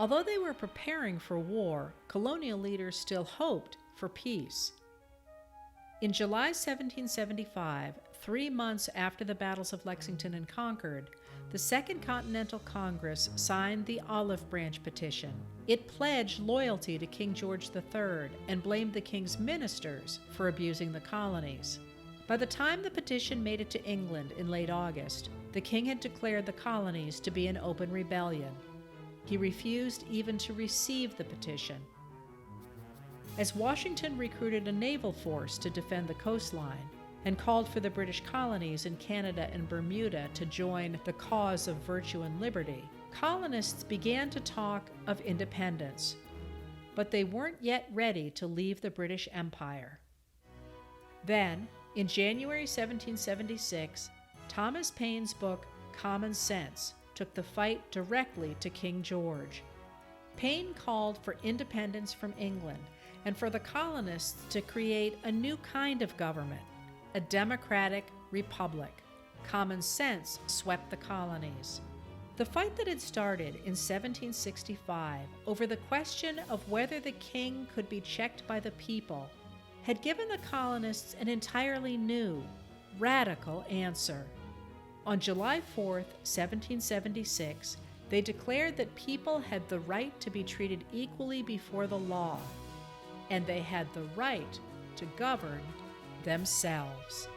Although they were preparing for war, colonial leaders still hoped for peace. In July 1775, 3 months after the battles of Lexington and Concord, the Second Continental Congress signed the Olive Branch Petition. It pledged loyalty to King George III and blamed the king's ministers for abusing the colonies. By the time the petition made it to England in late August, the king had declared the colonies to be in open rebellion. He refused even to receive the petition. As Washington recruited a naval force to defend the coastline and called for the British colonies in Canada and Bermuda to join the cause of virtue and liberty, colonists began to talk of independence, but they weren't yet ready to leave the British Empire. Then, in January 1776, Thomas Paine's book Common Sense took the fight directly to King George. Paine called for independence from England and for the colonists to create a new kind of government, a democratic republic. Common sense swept the colonies. The fight that had started in 1765 over the question of whether the king could be checked by the people had given the colonists an entirely new, radical answer. On July 4, 1776, they declared that people had the right to be treated equally before the law, and they had the right to govern themselves.